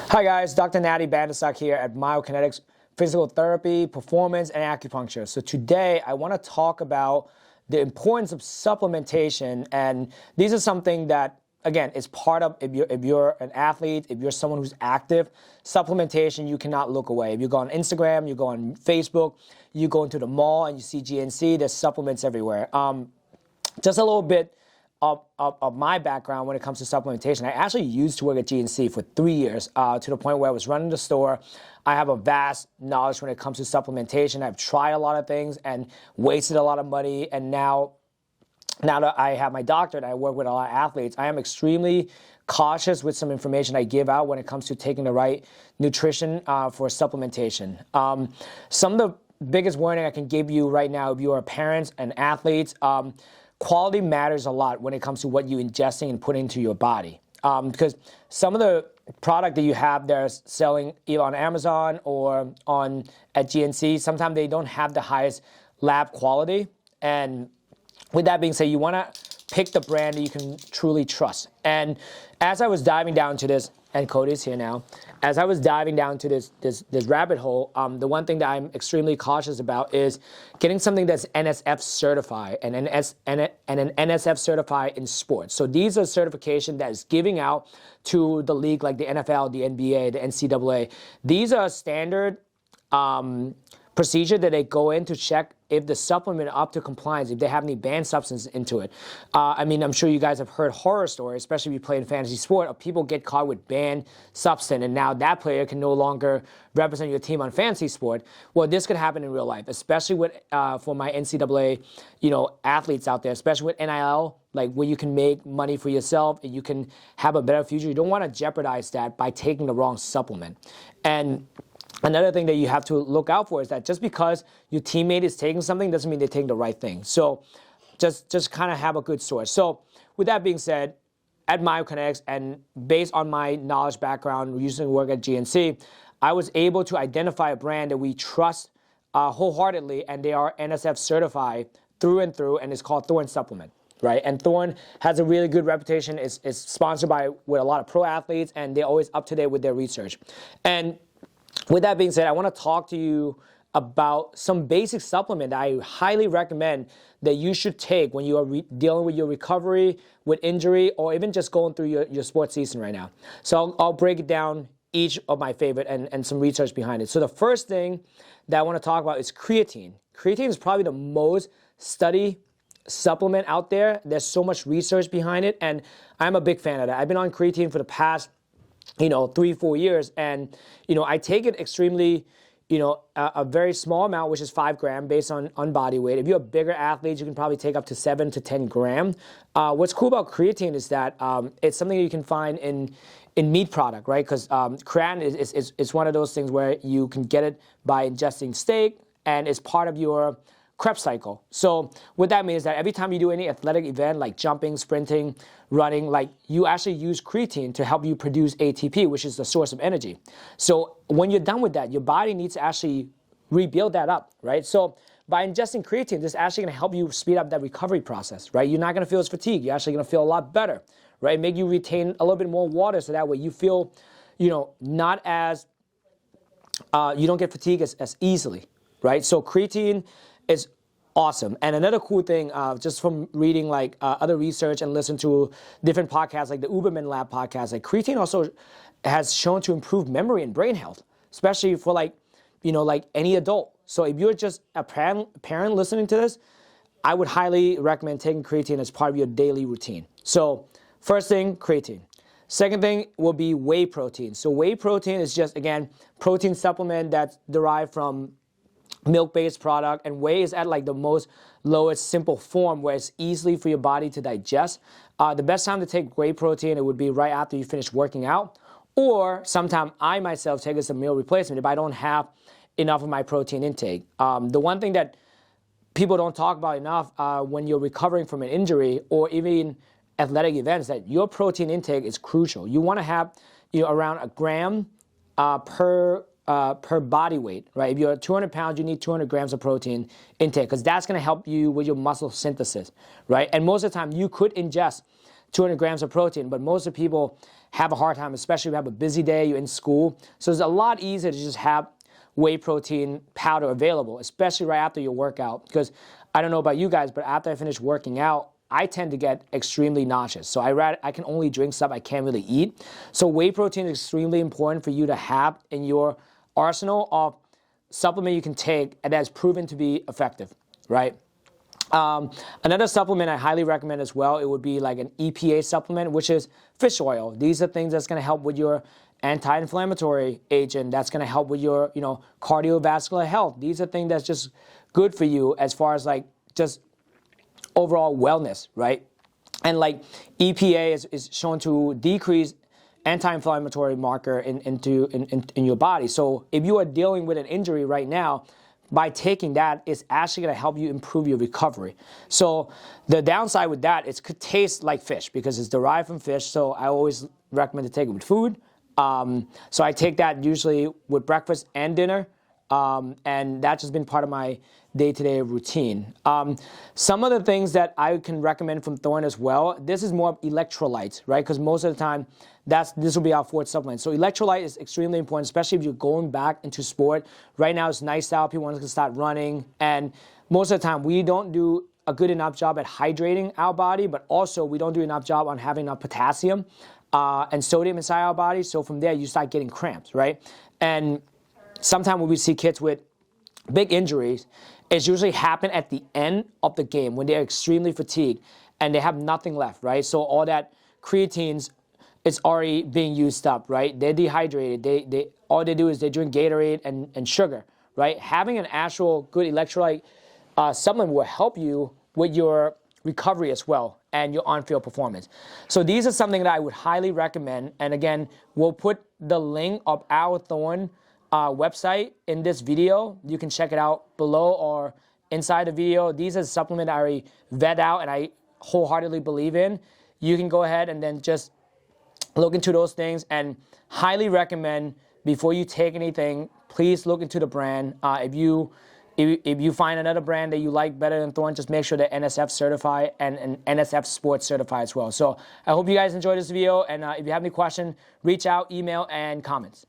Hi guys, Dr. Natty here at Myokinetix Physical Therapy, Performance, and Acupuncture. So today I want to talk about the importance of supplementation, and these are something that, again, is part of, if you're an athlete, if you're someone who's active, supplementation, you cannot look away. If you go on Instagram, you go on Facebook, you go into the mall and you see GNC, there's supplements everywhere. Just a little bit of my background when it comes to supplementation. I actually used to work at GNC for 3 years to the point where I was running the store. I have a vast knowledge when it comes to supplementation. I've tried a lot of things and wasted a lot of money. And now that I have my doctorate, I work with a lot of athletes. I am extremely cautious with some information I give out when it comes to taking the right nutrition for supplementation. Some of the biggest warning I can give you right now, if you are parents and athletes, quality matters a lot when it comes to what you're ingesting and putting into your body. Because some of the product that you have there selling either on Amazon or at GNC, sometimes they don't have the highest lab quality. And with that being said, you want to pick the brand that you can truly trust. And as I was diving down to this, and Cody's here now, as I was diving down to this rabbit hole, the one thing that I'm extremely cautious about is getting something that's NSF certified and an NSF certified in sports. So these are certification that is giving out to the league like the NFL, the NBA, the NCAA. These are standard procedure that they go in to check if the supplement up to compliance, if they have any banned substance into it. I mean, I'm sure you guys have heard horror stories, especially if you play in fantasy sport, of people get caught with banned substance, and now that player can no longer represent your team on fantasy sport. Well, this could happen in real life, especially with for my NCAA, athletes out there, especially with NIL, like where you can make money for yourself and you can have a better future. You don't want to jeopardize that by taking the wrong supplement. And another thing that you have to look out for is that just because your teammate is taking something doesn't mean they're taking the right thing. So just kind of have a good source. So with that being said, at Myokinetix and based on my knowledge background using work at GNC, I was able to identify a brand that we trust wholeheartedly, and they are NSF certified through and through, and it's called Thorne Supplement. Right, and Thorne has a really good reputation. It's sponsored with a lot of pro athletes, and they're always up to date with their research. And with that being said, I want to talk to you about some basic supplement that I highly recommend that you should take when you are dealing with your recovery, with injury, or even just going through your sports season right now. So I'll break it down, each of my favorite, and some research behind it. So the first thing that I want to talk about is creatine. Creatine is probably the most studied supplement out there. There's so much research behind it, and I'm a big fan of that. I've been on creatine for the past 3-4 years, and I take it extremely, a very small amount, which is 5 grams based on body weight. If you're a bigger athlete, you can probably take up to 7 to 10 grams. What's cool about creatine is that it's something you can find in meat product, right? Because creatine is one of those things where you can get it by ingesting steak, and it's part of your Krebs cycle. So what that means is that every time you do any athletic event like jumping, sprinting, running, like you actually use creatine to help you produce ATP, which is the source of energy. So when you're done with that, your body needs to actually rebuild that up, right? So by ingesting creatine, this is actually going to help you speed up that recovery process, right? You're not going to feel as fatigued. You're actually going to feel a lot better, right? Make you retain a little bit more water, so that way you feel, not as, you don't get fatigued as easily, right? So creatine is awesome. And another cool thing, just from reading other research and listening to different podcasts like the Uberman Lab podcast, like creatine also has shown to improve memory and brain health, especially for like any adult. So if you're just a parent listening to this, I would highly recommend taking creatine as part of your daily routine. So first thing, creatine. Second thing will be whey protein. So whey protein is just, again, protein supplement that's derived from milk-based product, and whey is at the most lowest simple form where it's easily for your body to digest. The best time to take whey protein, it would be right after you finish working out, or sometime I myself take it as a meal replacement if I don't have enough of my protein intake. The one thing that people don't talk about enough when you're recovering from an injury or even athletic events, that your protein intake is crucial. You want to have around a gram per body weight, right? If you're 200 pounds, you need 200 grams of protein intake, because that's going to help you with your muscle synthesis, right? And most of the time, you could ingest 200 grams of protein, but most of the people have a hard time, especially if you have a busy day, you're in school. So it's a lot easier to just have whey protein powder available, especially right after your workout. Because I don't know about you guys, but after I finish working out, I tend to get extremely nauseous. So I can only drink stuff I can't really eat. So whey protein is extremely important for you to have in your arsenal of supplement you can take and that's proven to be effective, right? Another supplement I highly recommend as well, it would be like an EPA supplement, which is fish oil. These are things that's going to help with your anti-inflammatory agent. That's going to help with your, cardiovascular health. These are things that's just good for you as far as like just overall wellness, right? And like EPA is shown to decrease anti-inflammatory marker in your body. So if you are dealing with an injury right now, by taking that, it's actually going to help you improve your recovery. So the downside with that, it could taste like fish because it's derived from fish. So I always recommend to take it with food. So I take that usually with breakfast and dinner. And that's just been part of my day-to-day routine. Some of the things that I can recommend from Thorne as well, this is more electrolytes, right? Because most of the time, this will be our fourth supplement. So electrolyte is extremely important, especially if you're going back into sport. Right now, it's nice out. People want to start running. And most of the time, we don't do a good enough job at hydrating our body, but also we don't do enough job on having enough potassium and sodium inside our body. So from there, you start getting cramps, right? And sometimes when we see kids with big injuries, it's usually happen at the end of the game when they're extremely fatigued and they have nothing left, right? So all that creatines is already being used up, right? They're dehydrated. All they do is they drink Gatorade and sugar, right? Having an actual good electrolyte supplement will help you with your recovery as well and your on-field performance. So these are something that I would highly recommend. And again, we'll put the link of our Thorne website in this video. You can check it out below or inside the video. These are supplements I already vet out and I wholeheartedly believe in. You can go ahead and then just look into those things and highly recommend before you take anything, please look into the brand. If you find another brand that you like better than Thorne, just make sure they're NSF certified and NSF sports certified as well. So I hope you guys enjoyed this video, and if you have any questions, reach out, email, and comments.